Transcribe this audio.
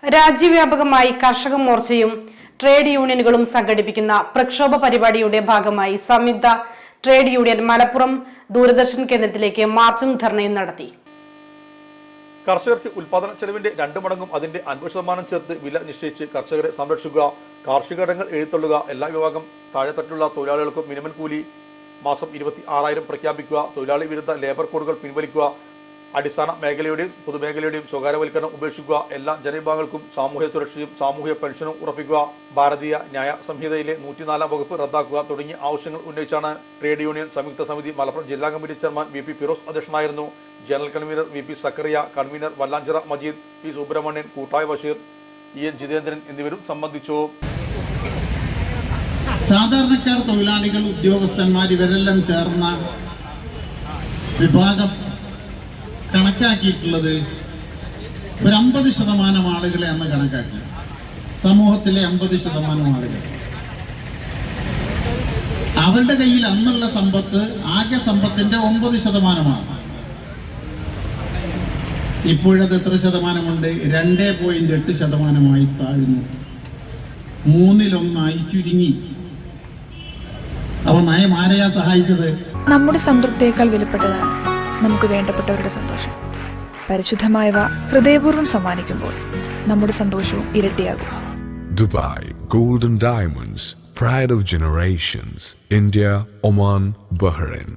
രാജ്യവ്യാപകമായി കർഷക മോർച്ചയും ട്രേഡ് യൂണിയനുകളും സംഘടിപ്പിക്കുന്ന പ്രക്ഷോഭ പരിപാടിയുടെ ഭാഗമായി സംയുക്ത ട്രേഡ് യൂണിയൻ മലപ്പുറം ദൂരദർശൻ കേന്ദ്രത്തിലേക്ക് മാർച്ചും ധർണയും നടത്തി. കർഷകർക്ക് ഉൽപാദന ചെലവിന്റെ 2 മടങ്ങും അതിന്റെ 50% ചേർത്ത് വില നിശ്ചയിച്ച് കർഷകരെ സംരക്ഷിക്കുക, കാർഷിക ഇടങ്ങൾ എഴുത്തള്ളുക, എല്ലാ വിഭാഗം താഴെത്തട്ടിലുള്ള തൊഴിലാളികൾക്കും മിനിമം കൂലി മാസം 26,000 പ്രഖ്യാപിക്കുക, തൊഴിലാളി വിരുദ്ധ ലേബർ കോഡുകൾ പിൻവലിക്കുക, അടിസ്ഥാന മേഖലയുടെയും പൊതുമേഖലയുടെയും സ്വകാര്യവൽക്കരണം ഉപേക്ഷിക്കുക, എല്ലാ ജനവിഭാഗങ്ങൾക്കും സാമൂഹ്യ സുരക്ഷയും സാമൂഹ്യ പെൻഷനും ഉറപ്പിക്കുക, ഭാരതീയ ന്യായ സംഹിതയിലെ 104 വകുപ്പ് റദ്ദാക്കുക തുടങ്ങിയ ആവശ്യങ്ങൾ ഉന്നയിച്ചാണ് ട്രേഡ് യൂണിയൻ സംയുക്ത സമിതി മലപ്പുറം ജില്ലാ committee chairman V P Firoz അധ്യക്ഷനായിരുന്നു. General convener V P Zakariya, convener Vallanchira Majeed, P Subramanian, Koottaya Basheer, E N Jithendran എന്നിവരും സംബന്ധിച്ചു. സാധാരണക്കാർ, തൊഴിലാളികൾ, ഉദ്യോഗസ്ഥന്മാർ ഇവരെല്ലാം ചേർന്ന വിഭാഗം കണക്കാക്കിയിട്ടുള്ളത് ഒരു 50% ആളുകളെ അന്ന് കണക്കാക്കി. സമൂഹത്തിലെ 50% ആളുകൾ അവരുടെ കയ്യിൽ അന്നുള്ള സമ്പത്ത് ആകെ സമ്പത്തിന്റെ 9%. ഇപ്പോഴത് എത്ര ശതമാനമുണ്ട്? 2.8% താഴ്ന്നു, 1/3 ചുരുങ്ങി. അവ നയം ആരെയാ സഹായിച്ചത്? നമ്മുടെ സംതൃപ്തിയേക്കാൾ വിലപ്പെട്ടതാണ് നമുക്ക് വേണ്ടപ്പെട്ടവരുടെ സന്തോഷം. പരിശുദ്ധമായവ ഹൃദയപൂർവ്വം സമ്മാനിക്കുമ്പോൾ നമ്മുടെ സന്തോഷവും ഇരട്ടിയാകും. Dubai Golden Diamonds, Pride of Generations, India, Oman, Bahrain.